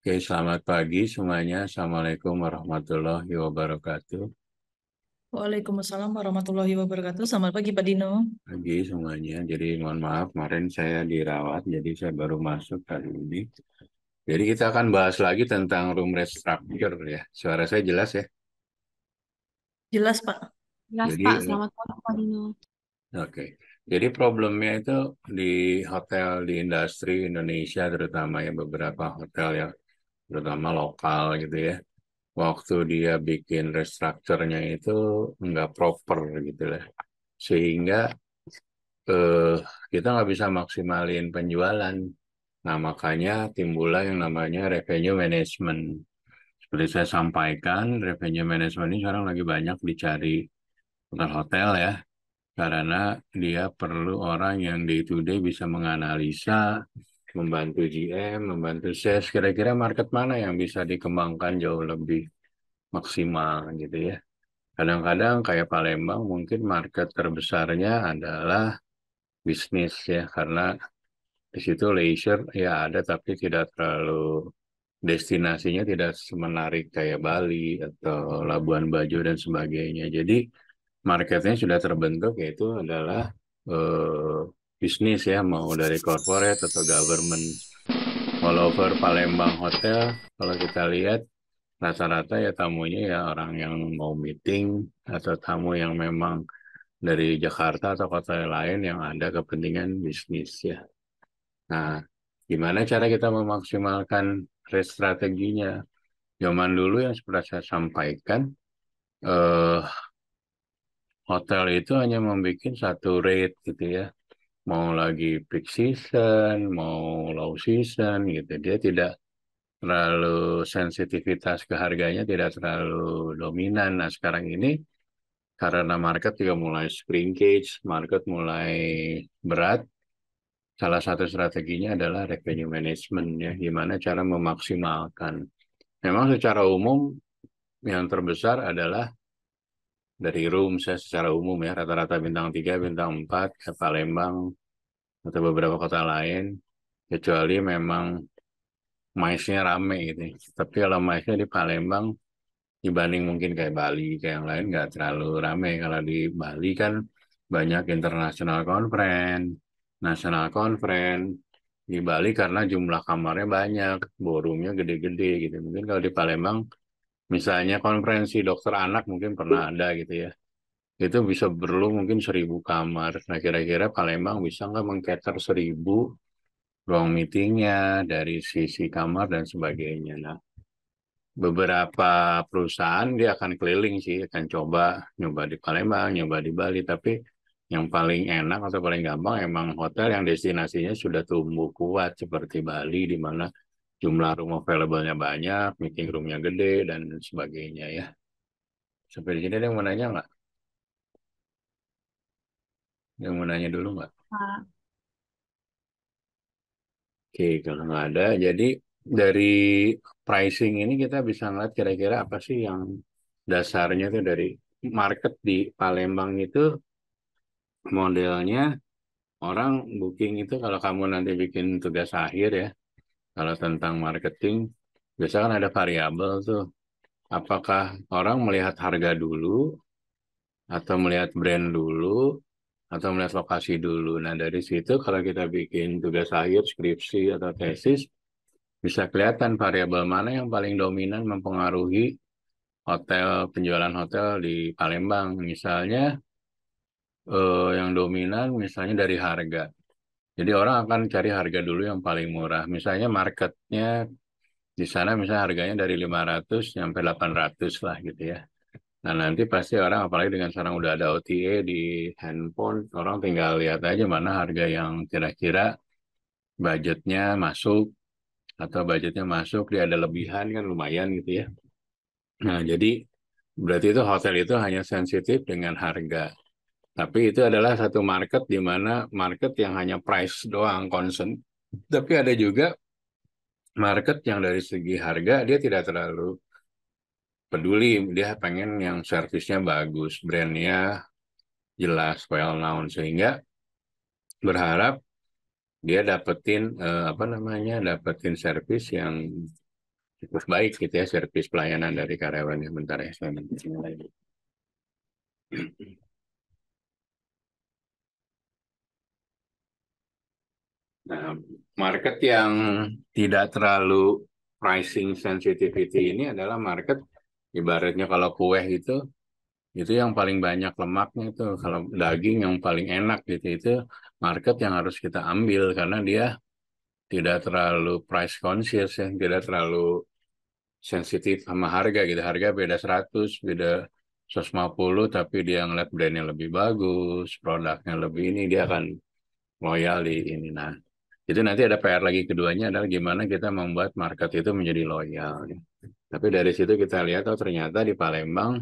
Oke, selamat pagi semuanya. Assalamualaikum warahmatullahi wabarakatuh. Waalaikumsalam warahmatullahi wabarakatuh. Selamat pagi Pak Dino. Pagi semuanya. Jadi mohon maaf, kemarin saya dirawat, jadi saya baru masuk hari ini. Jadi kita akan bahas lagi tentang room rate structure ya. Suara saya jelas ya. Jelas Pak. Jelas Jadi, Pak, selamat malam Pak Dino. oke. Jadi problemnya itu di hotel di industri Indonesia, terutama ya beberapa hotel ya, terutama lokal gitu ya. Waktu dia bikin restructure-nya itu nggak proper gitu lah. Sehingga eh, kita nggak bisa maksimalin penjualan. Nah, makanya timbullah yang namanya revenue management. Seperti saya sampaikan, revenue management ini sekarang lagi banyak dicari hotel-hotel ya, karena dia perlu orang yang day to day bisa menganalisa, membantu GM, membantu sales, kira-kira market mana yang bisa dikembangkan jauh lebih maksimal gitu ya. Kadang-kadang kayak Palembang mungkin market terbesarnya adalah bisnis ya, karena di situ leisure ya ada tapi tidak terlalu destinasinya tidak semenarik kayak Bali atau Labuan Bajo dan sebagainya. Jadi marketnya sudah terbentuk yaitu adalah eh, bisnis ya mau dari corporate atau government. All over Palembang Hotel kalau kita lihat rata-rata ya tamunya ya orang yang mau meeting atau tamu yang memang dari Jakarta atau kota lain yang ada kepentingan bisnis ya. Nah, gimana cara kita memaksimalkan rate strateginya? Zaman dulu yang seperti saya sampaikan, eh, hotel itu hanya membuat satu rate gitu ya. Mau lagi peak season, mau low season gitu. Dia tidak terlalu sensitivitas ke harganya, tidak terlalu dominan. Nah, sekarang ini karena market juga mulai shrinkage, market mulai berat, salah satu strateginya adalah revenue management ya, gimana cara memaksimalkan. Memang secara umum yang terbesar adalah dari room saya secara umum ya, rata-rata bintang 3, bintang 4, ke Palembang atau beberapa kota lain, kecuali memang MICE-nya rame gitu. Tapi kalau MICE-nya di Palembang dibanding mungkin kayak Bali, kayak yang lain nggak terlalu rame. Kalau di Bali kan banyak international conference, national conference. Di Bali karena jumlah kamarnya banyak, ballroomnya gede-gede gitu. Mungkin kalau di Palembang, misalnya konferensi dokter anak mungkin pernah ada gitu ya. Itu bisa perlu mungkin 1.000 kamar. Nah kira-kira Palembang bisa nggak mengcater 1.000 ruang meetingnya dari sisi kamar dan sebagainya. Nah, beberapa perusahaan dia akan keliling sih, akan nyoba di Palembang, nyoba di Bali, tapi yang paling enak atau paling gampang emang hotel yang destinasinya sudah tumbuh kuat seperti Bali, di mana jumlah room available-nya banyak, meeting room-nya gede, dan sebagainya ya. Sampai di sini ada yang mau nanya nggak? Yang mau nanya dulu nggak? Pak. Oke, kalau nggak ada, jadi dari pricing ini kita bisa ngeliat kira-kira apa sih yang dasarnya itu dari market di Palembang itu modelnya orang booking itu kalau kamu nanti bikin tugas akhir ya, kalau tentang marketing, biasanya kan ada variabel tuh. Apakah orang melihat harga dulu, atau melihat brand dulu, atau melihat lokasi dulu. Nah, dari situ kalau kita bikin tugas akhir, skripsi, atau tesis, bisa kelihatan variabel mana yang paling dominan mempengaruhi penjualan hotel di Palembang. Misalnya, yang dominan misalnya dari harga. Jadi orang akan cari harga dulu yang paling murah. Misalnya marketnya di sana misalnya harganya dari 500 sampai 800 lah gitu ya. Nah nanti pasti orang apalagi dengan sekarang udah ada OTA di handphone, orang tinggal lihat aja mana harga yang kira-kira budgetnya masuk atau budgetnya masuk dia ada lebihan kan lumayan gitu ya. Nah jadi berarti itu hotel itu hanya sensitif dengan harga. Tapi itu adalah satu market di mana market yang hanya price doang concern. Tapi ada juga market yang dari segi harga dia tidak terlalu peduli, dia pengen yang servisnya bagus, brandnya jelas, well known, sehingga berharap dia dapetin dapetin servis yang cukup baik gitu ya servis pelayanan dari karyawannya. Bentar ya, saya minta lagi. Nah, market yang tidak terlalu pricing sensitivity ini adalah market ibaratnya kalau kue itu yang paling banyak lemaknya itu, kalau daging yang paling enak gitu itu market yang harus kita ambil karena dia tidak terlalu price conscious ya, tidak terlalu sensitif sama harga gitu. Harga beda 100, beda 150 tapi dia ngeliat brandnya lebih bagus, produknya lebih ini dia akan loyal di ini. Nah, itu nanti ada PR lagi keduanya adalah gimana kita membuat market itu menjadi loyal. Tapi dari situ kita lihat, oh ternyata di Palembang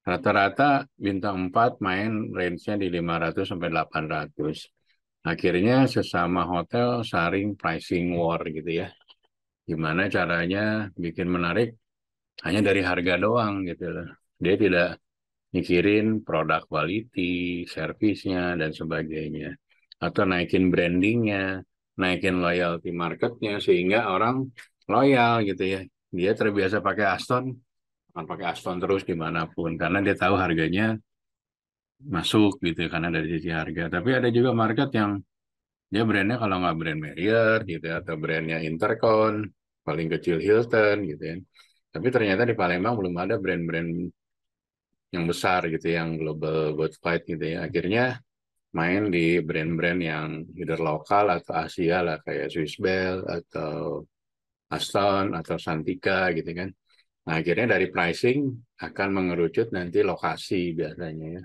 rata-rata bintang 4 main range-nya di 500 sampai 800. Akhirnya sesama hotel saring pricing war gitu ya. Gimana caranya bikin menarik hanya dari harga doang gitu loh. Dia tidak mikirin produk quality, servisnya, dan sebagainya. Atau naikin brandingnya, naikin loyalty marketnya, sehingga orang loyal gitu ya. Dia terbiasa pakai Aston, akan pakai Aston terus dimanapun, karena dia tahu harganya masuk gitu ya, karena dari sisi harga. Tapi ada juga market yang dia brandnya kalau nggak brand Marriott gitu ya, atau brandnya Intercon, paling kecil Hilton gitu ya. Tapi ternyata di Palembang belum ada brand-brand yang besar gitu, yang global worldwide gitu ya. Akhirnya main di brand-brand yang either lokal atau Asia lah, kayak Swiss Bell atau Aston atau Santika gitu kan. Nah, akhirnya dari pricing akan mengerucut nanti lokasi biasanya ya.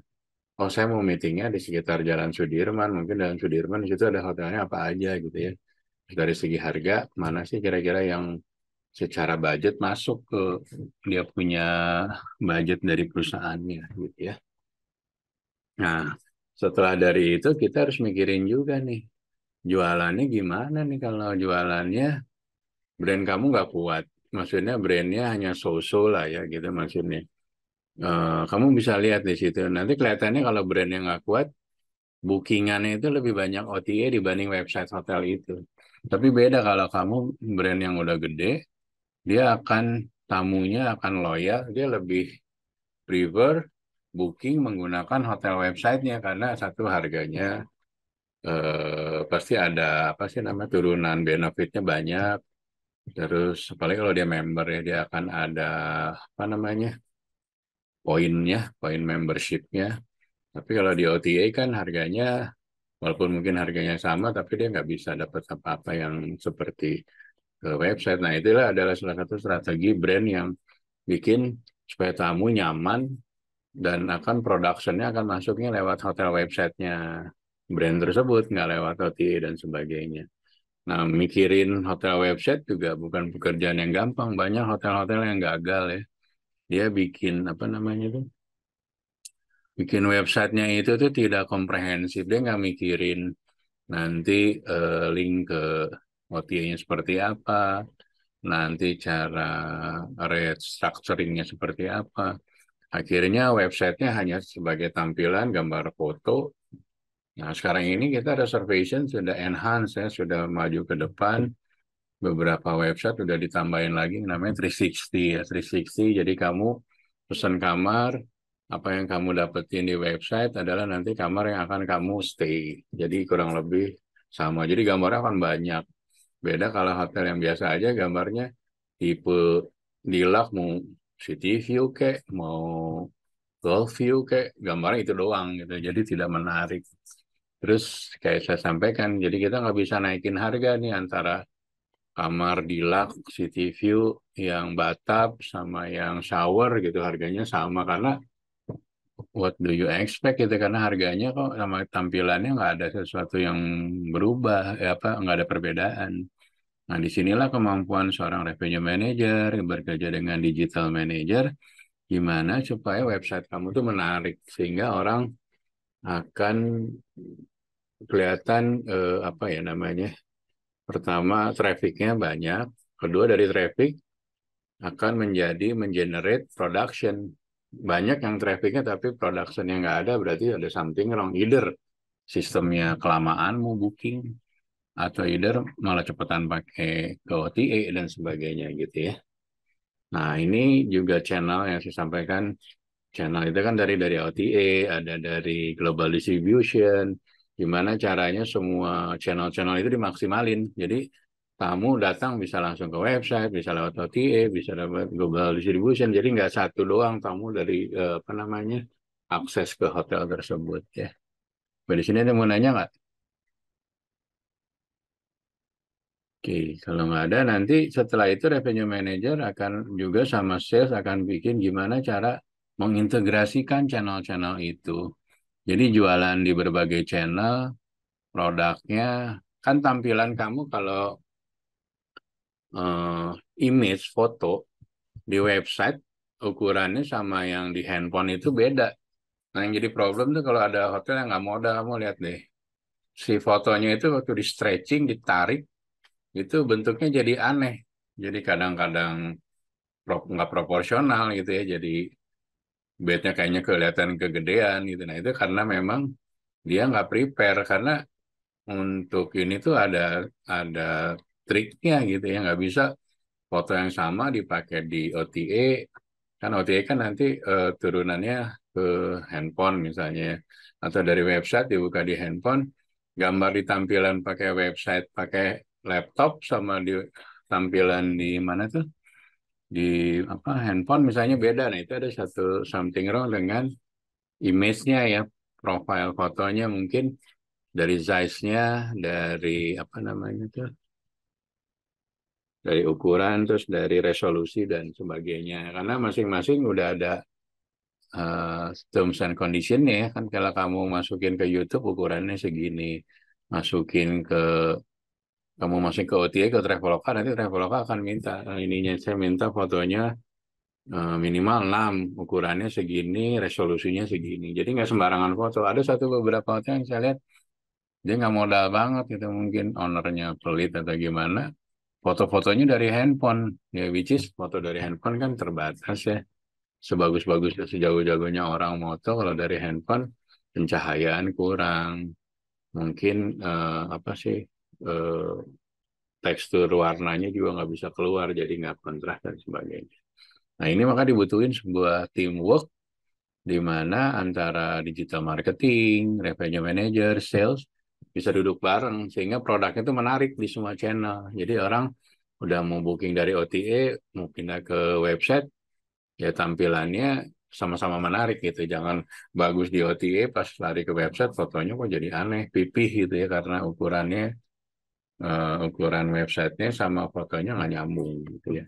Oh, saya mau meetingnya di sekitar Jalan Sudirman, mungkin Jalan Sudirman di situ ada hotelnya apa aja gitu ya. Terus dari segi harga, mana sih kira-kira yang secara budget masuk ke dia punya budget dari perusahaannya gitu ya. Nah, setelah dari itu kita harus mikirin juga nih, jualannya gimana nih kalau jualannya brand kamu nggak kuat. Maksudnya brandnya hanya so-so lah ya gitu maksudnya. Kamu bisa lihat di situ. Nanti kelihatannya kalau brandnya nggak kuat, bookingannya itu lebih banyak OTA dibanding website hotel itu. Tapi beda kalau kamu brand yang udah gede, dia akan tamunya akan loyal, dia lebih prefer booking menggunakan hotel websitenya karena satu harganya pasti ada apa sih namanya turunan benefitnya banyak. Terus apalagi kalau dia member ya dia akan ada apa namanya poinnya, poin membershipnya. Tapi kalau di OTA kan harganya walaupun mungkin harganya sama, tapi dia nggak bisa dapat apa-apa yang seperti ke website. Nah, itulah adalah salah satu strategi brand yang bikin supaya tamu nyaman dan akan production-nya akan masuknya lewat hotel websitenya brand tersebut, nggak lewat OTA dan sebagainya. Nah, mikirin hotel website juga bukan pekerjaan yang gampang. Banyak hotel-hotel yang gagal ya. Dia bikin apa namanya tuh? Bikin websitenya itu tuh tidak komprehensif. Dia nggak mikirin nanti link ke OTA-nya seperti apa, nanti cara rate structuring-nya seperti apa. Akhirnya websitenya hanya sebagai tampilan gambar foto. Nah, sekarang ini kita reservation sudah enhance ya, sudah maju ke depan. Beberapa website sudah ditambahin lagi namanya 360 ya, 360. Jadi kamu pesan kamar, apa yang kamu dapetin di website adalah nanti kamar yang akan kamu stay. Jadi kurang lebih sama. Jadi gambarnya akan banyak. Beda kalau hotel yang biasa aja gambarnya tipe deluxe mau city view kayak mau golf view kayak gambarnya itu doang gitu. Jadi tidak menarik. Terus kayak saya sampaikan, jadi kita nggak bisa naikin harga nih antara kamar deluxe city view yang bathtub sama yang shower gitu harganya sama karena what do you expect gitu karena harganya kok sama tampilannya nggak ada sesuatu yang berubah ya apa nggak ada perbedaan. Nah disinilah kemampuan seorang revenue manager bekerja dengan digital manager gimana supaya website kamu tuh menarik sehingga orang akan kelihatan apa ya namanya. Pertama, trafficnya banyak. Kedua, dari traffic akan menjadi mengenerate production. Banyak yang trafficnya tapi production yang nggak ada, berarti ada something wrong. Either sistemnya kelamaan mau booking, atau either malah cepetan pakai ke OTA dan sebagainya gitu ya. Nah, ini juga channel yang saya sampaikan. Channel itu kan dari OTA, ada dari global distribution. Gimana caranya semua channel-channel itu dimaksimalin. Jadi kamu datang bisa langsung ke website, bisa lewat OTA, bisa lewat global distribution. Jadi nggak satu doang kamu dari apa namanya akses ke hotel tersebut ya. Di sini ada mau nanya nggak? Oke, kalau nggak ada nanti setelah itu revenue manager akan juga sama sales akan bikin gimana cara mengintegrasikan channel-channel itu. Jadi jualan di berbagai channel, produknya, kan tampilan kamu kalau eh, image, foto di website, ukurannya sama yang di handphone itu beda. Nah, yang jadi problem tuh kalau ada hotel yang nggak modal, kamu lihat deh. Si fotonya itu waktu di stretching, ditarik, itu bentuknya jadi aneh. Jadi kadang-kadang nggak proporsional gitu ya. Jadi bednya kayaknya kelihatan kegedean gitu. Nah, itu karena memang dia nggak prepare. Karena untuk ini tuh ada triknya gitu ya, nggak bisa foto yang sama dipakai di OTA. Kan OTA kan nanti turunannya ke handphone misalnya, atau dari website dibuka di handphone, gambar di tampilan pakai website pakai laptop sama di tampilan di mana tuh di apa handphone misalnya beda. Nah, itu ada satu something wrong dengan image-nya ya, profile fotonya mungkin dari size-nya, dari apa namanya tuh, dari ukuran, terus dari resolusi dan sebagainya. Karena masing-masing udah ada terms and condition-nya ya. Kan kalau kamu masukin ke YouTube ukurannya segini, masukin ke kamu masukin ke OTA ke Traveloka, nanti Traveloka akan minta ininya saya minta fotonya minimal 6, ukurannya segini, resolusinya segini. Jadi nggak sembarangan foto. Ada satu beberapa hotel yang saya lihat dia nggak modal banget gitu, mungkin ownernya pelit atau gimana. Foto-fotonya dari handphone, ya which is foto dari handphone kan terbatas ya. Sebagus-bagus sejauh-jauhnya orang moto kalau dari handphone pencahayaan kurang, mungkin apa sih eh, tekstur warnanya juga nggak bisa keluar, jadi nggak kontras dan sebagainya. Nah, ini maka dibutuhin sebuah teamwork di mana antara digital marketing, revenue manager, sales bisa duduk bareng sehingga produknya itu menarik di semua channel. Jadi orang udah mau booking dari OTA, mau pindah ke website, ya tampilannya sama-sama menarik gitu. Jangan bagus di OTA pas lari ke website fotonya kok jadi aneh, pipih gitu ya karena ukuran websitenya sama fotonya nggak nyambung gitu ya.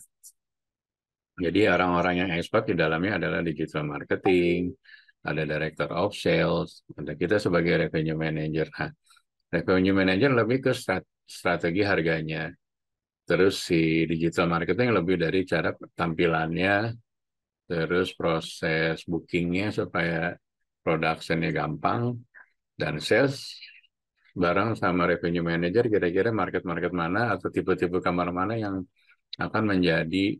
Jadi orang-orang yang expert di dalamnya adalah digital marketing, ada director of sales, ada kita sebagai revenue manager. Nah, revenue manager lebih ke strategi harganya. Terus si digital marketing lebih dari cara tampilannya, terus proses bookingnya supaya productionnya gampang, dan sales bareng sama revenue manager kira-kira market-market mana atau tipe-tipe kamar mana yang akan menjadi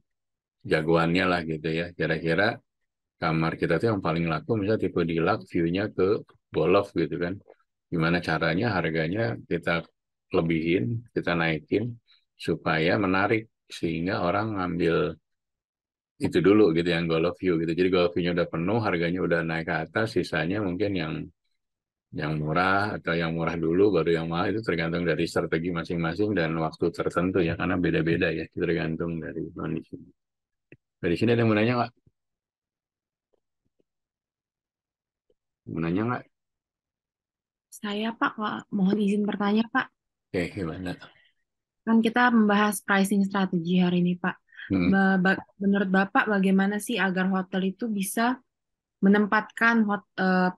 jagoannya lah gitu ya. Kira-kira kamar kita tuh yang paling laku misalnya tipe deluxe view-nya ke Bolof gitu kan. Gimana caranya harganya kita lebihin, kita naikin supaya menarik sehingga orang ngambil itu dulu gitu yang Golf View gitu. Jadi Golf View-nya udah penuh, harganya udah naik ke atas, sisanya mungkin yang murah atau yang murah dulu baru yang mahal, itu tergantung dari strategi masing-masing dan waktu tertentu ya karena beda-beda ya tergantung dari kondisi. Dari sini ada yang mau nanya nggak? Mau nanya nggak? Saya Pak, mohon izin bertanya Pak. Oke, gimana? Kan kita membahas pricing strategi hari ini Pak. Hmm. Menurut Bapak bagaimana sih agar hotel itu bisa menempatkan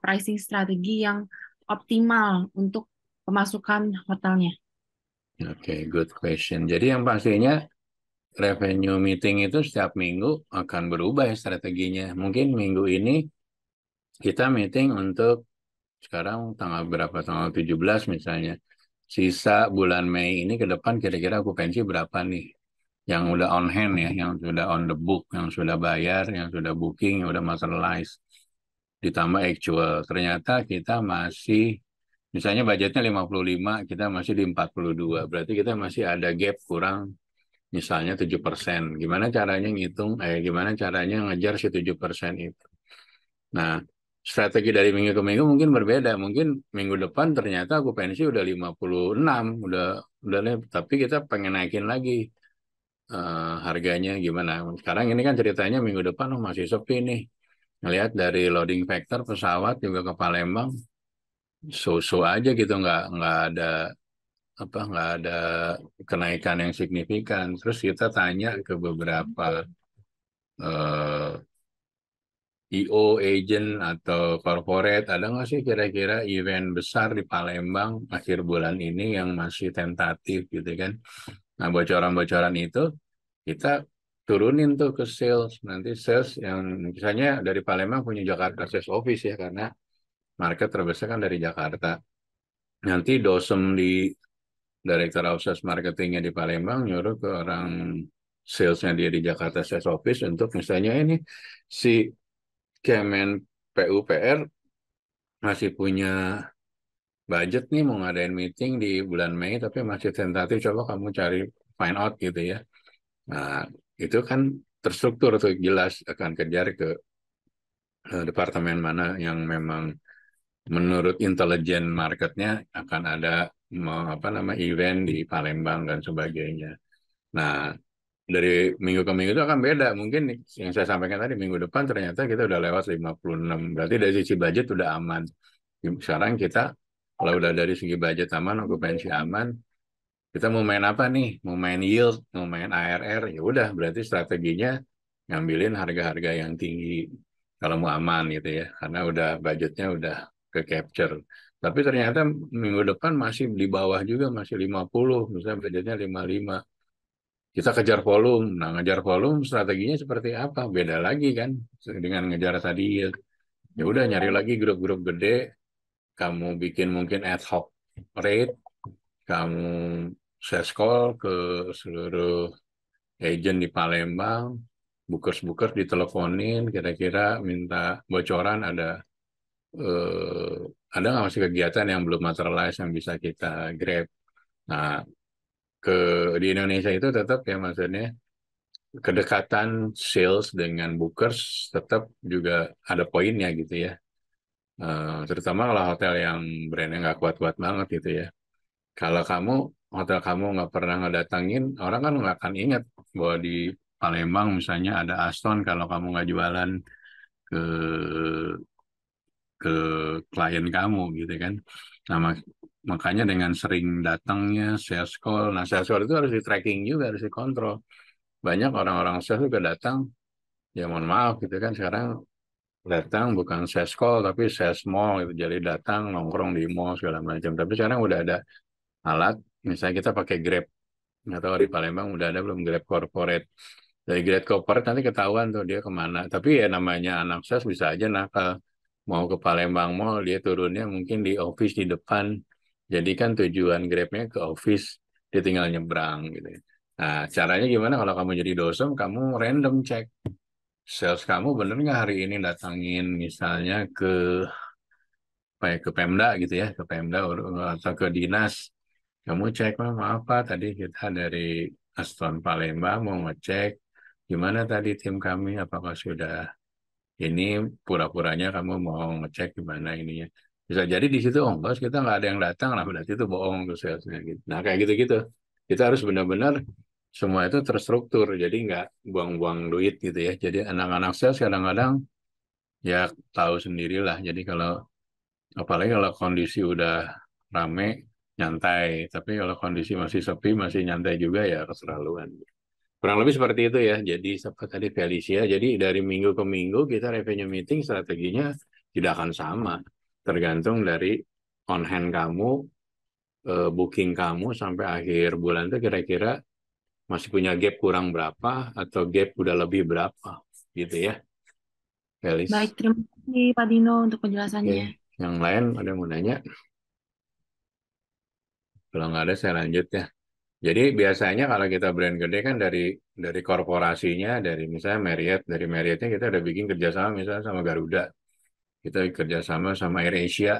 pricing strategi yang optimal untuk pemasukan hotelnya? Oke, good question. Jadi yang pastinya revenue meeting itu setiap minggu akan berubah ya strateginya. Mungkin minggu ini kita meeting untuk sekarang tanggal berapa? Tanggal 17 misalnya. Sisa bulan Mei ini ke depan kira-kira okupansi berapa nih? Yang udah on hand ya, yang sudah on the book, yang sudah bayar, yang sudah booking, yang sudah materialize. Ditambah actual. Ternyata kita masih, misalnya budgetnya 55, kita masih di 42. Berarti kita masih ada gap kurang misalnya 7%. Gimana caranya gimana caranya ngejar si 7% itu. Nah, strategi dari minggu ke minggu mungkin berbeda. Mungkin minggu depan ternyata okupansi udah 56, tapi kita pengen naikin lagi harganya gimana. Sekarang ini kan ceritanya minggu depan masih sepi nih. Ngelihat dari loading factor pesawat juga ke Palembang, so-so aja gitu, nggak ada kenaikan yang signifikan. Terus kita tanya ke beberapa eh, IO, agent atau corporate, ada nggak sih kira-kira event besar di Palembang akhir bulan ini yang masih tentatif gitu kan? Nah, bocoran-bocoran itu kita turunin tuh ke sales. Nanti sales yang misalnya dari Palembang punya Jakarta Sales Office ya, karena market terbesar kan dari Jakarta. Nanti dosem di Director of Sales Marketingnya di Palembang nyuruh ke orang salesnya dia di Jakarta Sales Office untuk misalnya ini si Kemen PUPR masih punya budget nih mau ngadain meeting di bulan Mei tapi masih tentatif, coba kamu cari find out gitu ya. Nah, itu kan terstruktur tuh, jelas akan kejar ke departemen mana yang memang menurut intelijen marketnya akan ada event di Palembang dan sebagainya. Nah, dari minggu ke minggu itu akan beda. Mungkin yang saya sampaikan tadi, minggu depan ternyata kita udah lewat 56. Berarti dari sisi budget udah aman. Sekarang kita, kalau udah dari segi budget aman, okupansi aman, kita mau main apa nih? Mau main yield, mau main ARR, ya udah berarti strateginya ngambilin harga-harga yang tinggi kalau mau aman gitu ya. Karena udah budgetnya udah ke capture. Tapi ternyata minggu depan masih di bawah juga, masih 50, misalnya budgetnya 55. Kita kejar volume. Nah, ngejar volume strateginya seperti apa? Beda lagi kan dengan ngejar tadi yield. Ya udah nyari lagi grup-grup gede, kamu bikin mungkin ad hoc rate, kamu sales call ke seluruh agent di Palembang, bookers-bookers diteleponin, kira-kira minta bocoran eh, ada nggak masih kegiatan yang belum materialize yang bisa kita grab. Nah, ke di Indonesia itu tetap ya maksudnya kedekatan sales dengan bookers tetap juga ada poinnya gitu ya. Terutama kalau hotel yang brandnya nggak kuat-kuat banget gitu ya. Kalau hotel kamu nggak pernah ngedatangin, orang kan nggak akan ingat bahwa di Palembang misalnya ada Aston kalau kamu nggak jualan ke ke klien kamu gitu kan. Nah, makanya dengan sering datangnya sales call, nah sales call itu harus di tracking juga, harus dikontrol. Banyak orang-orang sales juga datang, ya mohon maaf gitu kan, sekarang datang bukan sales call tapi sales mall gitu, jadi datang nongkrong di mall segala macam. Tapi sekarang udah ada alat, misalnya kita pakai Grab, nggak tahu di Palembang udah ada belum Grab Corporate. Dari Grab Corporate nanti ketahuan tuh dia kemana. Tapi ya namanya anak sales bisa aja nakal. Mau ke Palembang Mall, dia turunnya mungkin di office di depan. Jadi kan tujuan Grabnya ke office, dia tinggal nyebrang gitu. Nah, caranya gimana kalau kamu jadi dosen, kamu random cek. Sales kamu bener nggak hari ini datangin misalnya ke Pemda gitu ya, ke Pemda atau ke dinas. Kamu cek, "Mas, maaf Pak, tadi kita dari Aston Palembang mau ngecek gimana tadi tim kami, apakah sudah ini pura-puranya kamu mau ngecek gimana ininya." Bisa jadi di situ, oh bos kita nggak ada yang datang, lah berarti itu bohong tuh salesnya gitu. Nah kayak gitu-gitu. Kita harus benar-benar semua itu terstruktur, jadi nggak buang-buang duit gitu ya. Jadi anak-anak sales kadang-kadang ya tahu sendirilah. Jadi apalagi kalau kondisi udah rame, nyantai. Tapi kalau kondisi masih sepi, masih nyantai juga ya keterlaluan. Kurang lebih seperti itu ya. Jadi seperti tadi Felicia, jadi dari minggu ke minggu kita revenue meeting strateginya tidak akan sama. Tergantung dari on hand kamu, booking kamu sampai akhir bulan itu kira-kira masih punya gap kurang berapa atau gap udah lebih berapa gitu ya, Baik, Felis. terima kasih Pak Dino untuk Oke, penjelasannya. yang lain ada yang mau nanya? Kalau nggak ada saya lanjut ya. Jadi biasanya kalau kita brand gede kan dari korporasinya, dari misalnya Marriott, dari Marriottnya kita udah bikin kerjasama misalnya sama Garuda, kita kerjasama sama AirAsia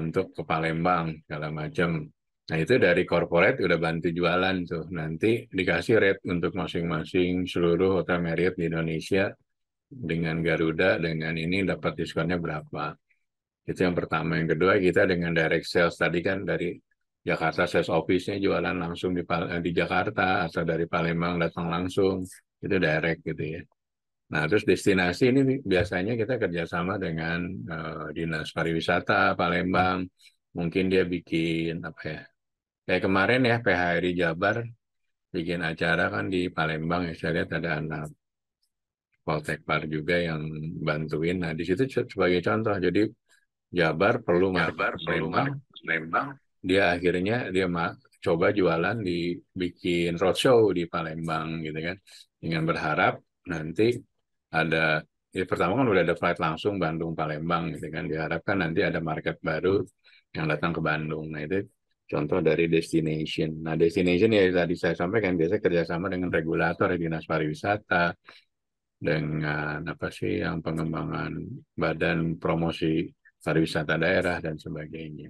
untuk ke Palembang segala macam. Nah, itu dari corporate udah bantu jualan tuh. Nanti dikasih rate untuk masing-masing seluruh hotel Marriott di Indonesia dengan Garuda, dengan ini dapat diskonnya berapa. Itu yang pertama. Yang kedua, kita dengan direct sales tadi kan dari Jakarta sales office-nya jualan langsung di Jakarta atau dari Palembang datang langsung. Itu direct gitu ya. Nah, terus destinasi ini biasanya kita kerjasama dengan Dinas Pariwisata Palembang. Mungkin dia bikin apa ya? Kayak kemarin ya PHRI Jabar bikin acara kan di Palembang ya. Saya lihat ada anak Poltekpar juga yang bantuin. Nah, di situ sebagai contoh. Jadi Jabar perlu market Palembang. Dia akhirnya coba jualan bikin roadshow di Palembang gitu kan. Dengan berharap nanti ada pertama kan udah ada flight langsung Bandung Palembang gitu kan. Diharapkan nanti ada market baru yang datang ke Bandung. Nah, itu contoh dari destination. Nah, destination ya tadi saya sampaikan biasa kerjasama dengan regulator, dinas pariwisata, dengan apa sih yang pengembangan badan promosi pariwisata daerah dan sebagainya.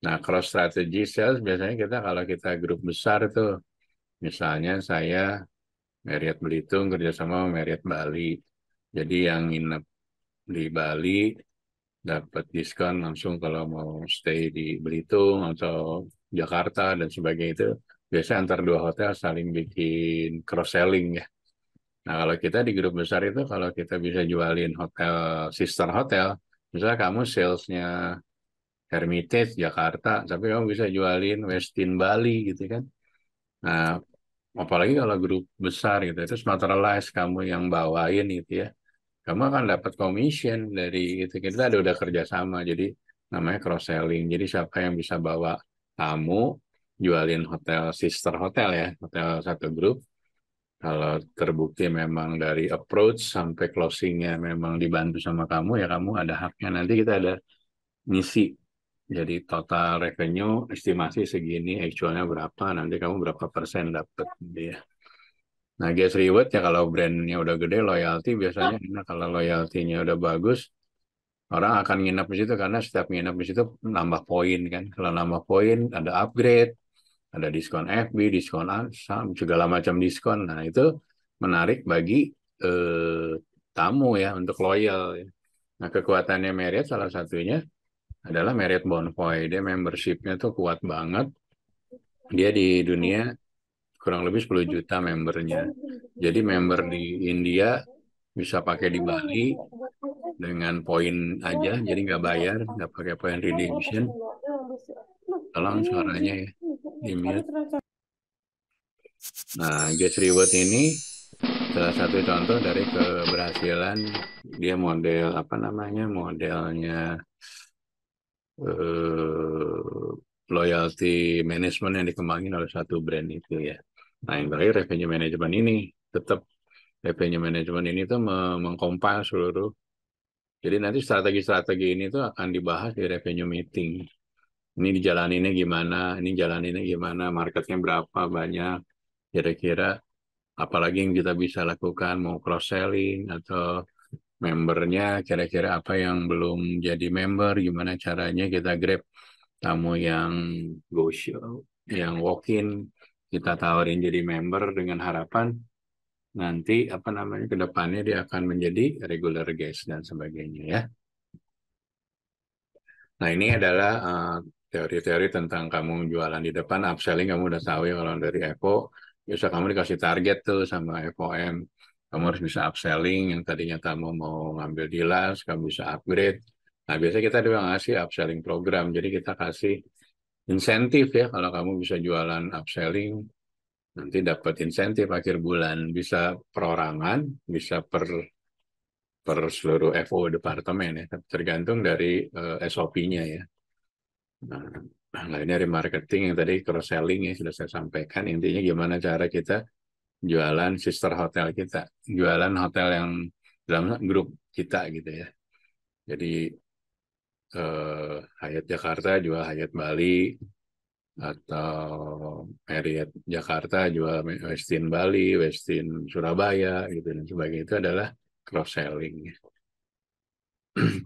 Nah, cross strategy sales biasanya kita kalau kita grup besar tuh, misalnya saya Marriott Belitung kerjasama sama Marriott Bali. Jadi yang nginep di Bali dapat diskon langsung kalau mau stay di Belitung atau Jakarta dan sebagainya itu. Biasanya antar dua hotel saling bikin cross selling ya. Nah, kalau kita di grup besar itu, kalau kita bisa jualin hotel, sister hotel, misalnya kamu salesnya Hermitage Jakarta, tapi kamu bisa jualin Westin Bali gitu kan. Nah, apalagi kalau grup besar gitu, itu materialize kamu yang bawain gitu ya. Kamu akan dapat commission dari itu. Kita ada udah kerjasama, jadi namanya cross selling. Jadi siapa yang bisa bawa tamu, jualin hotel, sister hotel ya, hotel satu grup, kalau terbukti memang dari approach sampai closingnya memang dibantu sama kamu, ya kamu ada haknya. Nanti kita ada ngisi. Jadi total revenue estimasi segini, actualnya berapa, nanti kamu berapa persen dapat dia. Nah, guest reward ya kalau brandnya udah gede, loyalty biasanya enak. Kalau loyalty-nya udah bagus, orang akan nginep di situ karena setiap nginep di situ nambah poin kan. Kalau nambah poin, ada upgrade, ada diskon FB, diskon ASAM, segala macam diskon. Nah, itu menarik bagi tamu ya untuk loyal. Ya. Nah, kekuatannya Marriott salah satunya adalah Marriott Bonvoy. Dia membership-nya tuh kuat banget. Dia di dunia kurang lebih 10 juta membernya. Jadi member di India bisa pakai di Bali dengan poin aja, jadi nggak bayar, nggak pakai poin redemption. Tolong suaranya ya, di mute. Nah, Guest Reward ini salah satu contoh dari keberhasilan dia model apa namanya modelnya loyalty management yang dikembangin oleh satu brand itu ya. Nah, yang terakhir revenue management ini tetap revenue management ini tuh mengcompile seluruh. Jadi nanti strategi-strategi ini tuh akan dibahas di revenue meeting. Ini dijalaninnya gimana, ini jalaninnya gimana, marketnya berapa banyak, kira-kira apalagi yang kita bisa lakukan, mau cross-selling atau membernya, kira-kira apa yang belum jadi member, gimana caranya kita grab tamu yang go show, yang walk-in, kita tawarin jadi member dengan harapan nanti apa namanya ke depannya dia akan menjadi regular guest dan sebagainya ya. Nah, ini adalah teori-teori tentang kamu jualan di depan, upselling kamu udah tahu ya kalau dari Evo, biasa kamu dikasih target tuh sama FOM, kamu harus bisa upselling, yang tadinya kamu mau ngambil di last, kamu bisa upgrade. Nah, biasanya kita juga ngasih upselling program, jadi kita kasih insentif ya, kalau kamu bisa jualan upselling, nanti dapat insentif akhir bulan, bisa perorangan, bisa per seluruh FO departemen ya, tergantung dari SOP-nya ya. Nah, ini dari marketing yang tadi cross selling ya sudah saya sampaikan. Intinya gimana cara kita jualan sister hotel kita, jualan hotel yang dalam grup kita gitu ya. Jadi Hyatt Jakarta jual Hyatt Bali atau Marriott Jakarta jual Westin Bali, Westin Surabaya gitu dan sebagainya itu adalah cross selling.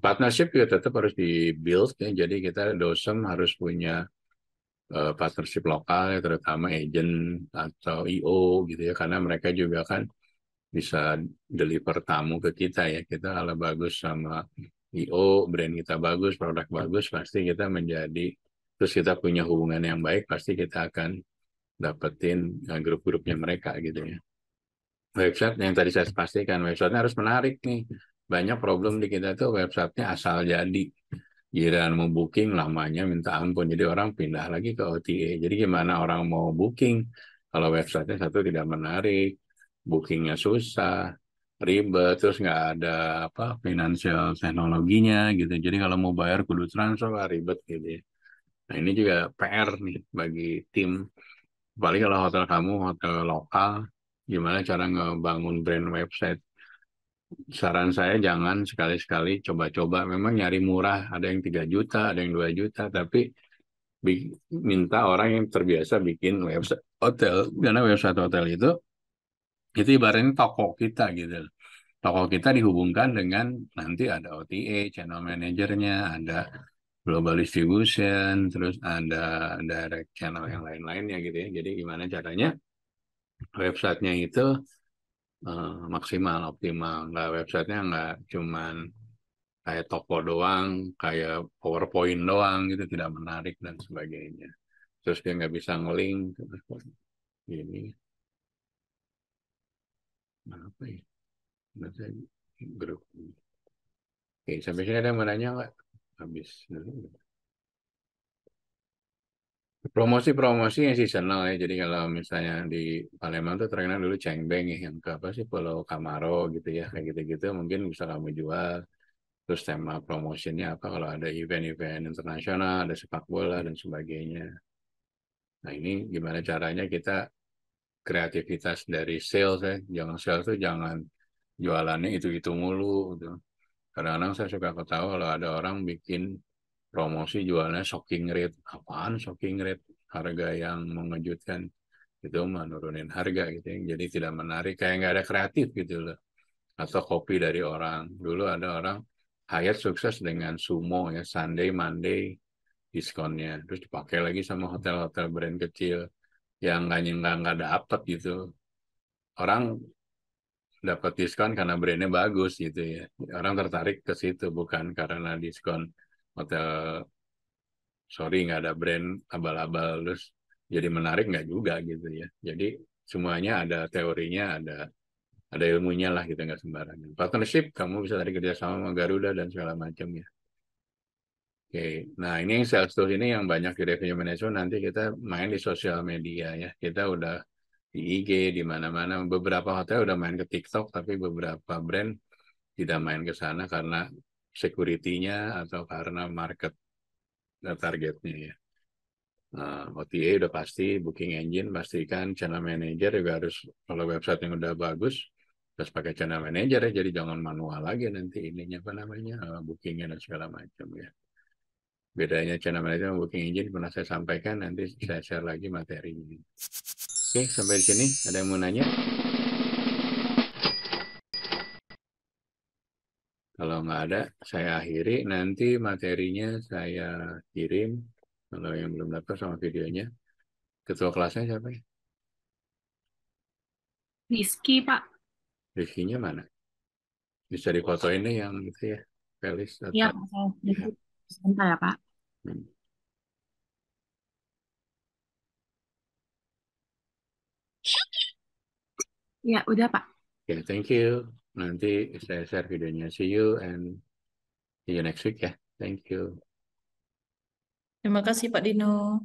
Partnership juga tetap harus di build ya. Jadi kita dosem harus punya partnership lokal ya, terutama agent atau IO gitu ya, karena mereka juga kan bisa deliver tamu ke kita ya. Kita kalau bagus sama IO, brand kita bagus, produk bagus, pasti kita menjadi, terus kita punya hubungan yang baik, pasti kita akan dapetin grup-grupnya mereka gitu ya. Website yang tadi saya pastikan, websitenya harus menarik nih. Banyak problem di kita tuh websitenya asal jadi. Giliran mau booking lamanya minta ampun. Jadi orang pindah lagi ke OTA. Jadi gimana orang mau booking kalau websitenya satu tidak menarik, bookingnya susah, ribet, terus nggak ada apa financial teknologinya gitu. Jadi kalau mau bayar kudu transfer ribet gitu ya. Nah ini juga PR nih bagi tim. Apalagi kalau hotel kamu hotel lokal, gimana cara ngebangun brand website. Saran saya jangan sekali-sekali coba-coba. Memang nyari murah, ada yang 3 juta, ada yang 2 juta, tapi minta orang yang terbiasa bikin website hotel. Karena website hotel itu ibaratnya toko kita gitu. Toko kita dihubungkan dengan nanti ada OTA, channel manajernya, ada global distribution, terus ada direct channel yang lain-lainnya gitu ya. Jadi gimana caranya websitenya itu maksimal, optimal. Nggak websitenya nggak cuman kayak toko doang, kayak PowerPoint doang gitu, tidak menarik dan sebagainya. Terus dia nggak bisa nge-link, ini apa ya? Nanti grup. Oke, sampai sini ada yang mau nanya nggak? Habis dulu. Promosi-promosi yang seasonal ya. Jadi kalau misalnya di Palembang tuh terkenal dulu cengbeng ya, yang ke apa sih Pulau Kamaro gitu ya, kayak gitu-gitu mungkin bisa kamu jual. Terus tema promosinya apa kalau ada event-event internasional, ada sepak bola dan sebagainya. Nah ini gimana caranya kita kreativitas dari sales ya. Jangan sales tuh jangan jualannya itu-itu mulu gitu. Kadang-kadang saya suka ketawa kalau ada orang bikin promosi jualnya shocking rate. Apaan shocking rate? Harga yang mengejutkan. Itu menurunin harga gitu ya. Jadi tidak menarik. Kayak nggak ada kreatif gitu loh. Atau kopi dari orang. Dulu ada orang Hyatt sukses dengan Sumo ya. Sunday, Monday diskonnya. Terus dipakai lagi sama hotel-hotel brand kecil yang nggak dapat gitu. Orang dapat diskon karena brandnya bagus gitu ya. Orang tertarik ke situ bukan karena diskon hotel. Sorry nggak ada brand abal-abal terus jadi menarik nggak juga gitu ya. Jadi semuanya ada teorinya, ada ilmunya lah gitu nggak sembarangan. Partnership kamu bisa tadi kerjasama sama Garuda dan segala macam ya. Oke, nah ini yang sales tools ini yang banyak di revenue management nanti kita main di sosial media ya. Kita udah di IG di mana-mana. Beberapa hotel udah main ke TikTok tapi beberapa brand tidak main ke sana karena security-nya atau karena market targetnya ya. OTA udah pasti, booking engine pastikan, channel manager juga harus, kalau website yang udah bagus, terus pakai channel manager ya, jadi jangan manual lagi nanti ininya apa namanya, bookingnya dan segala macam ya. Bedanya channel manager dan booking engine pernah saya sampaikan, nanti saya share lagi materinya. Oke, sampai di sini ada yang mau nanya? Kalau nggak ada, saya akhiri. Nanti materinya saya kirim. Kalau yang belum dapat sama videonya. Ketua kelasnya siapa ya? Rizky, Pak. Rizky-nya mana? Bisa difotoin nih yang itu ya. Felis Iya, atau... Pak. Saya Ya. sebentar ya, Pak. Hmm. Iya, udah, Pak. Oke, thank you. Nanti saya share videonya. See you and see you next week ya. Thank you. Terima kasih Pak Dino.